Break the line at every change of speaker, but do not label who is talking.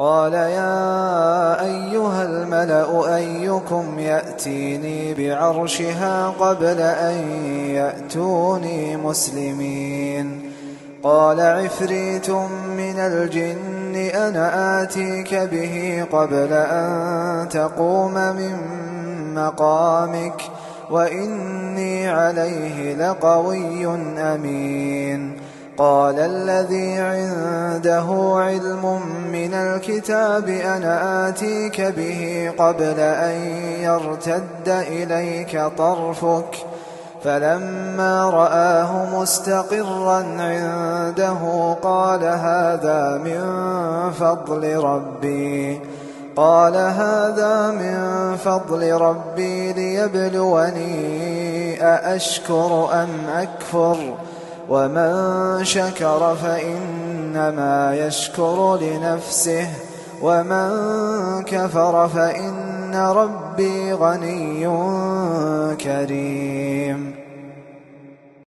قال يا أيها الملأ أيكم يأتيني بعرشها قبل أن يأتوني مسلمين. قال عفريت من الجن أنا آتيك به قبل أن تقوم من مقامك وإني عليه لقوي أمين. قال الذي عنده علم من الكتاب أنا آتيك به قبل أن يرتد إليك طرفك فلما رآه مستقرا عنده قال هذا من فضل ربي ليبلوني أأشكر أم أكفر ومن شكر فإنما يشكر لنفسه ومن كفر فإن ربي غني كريم.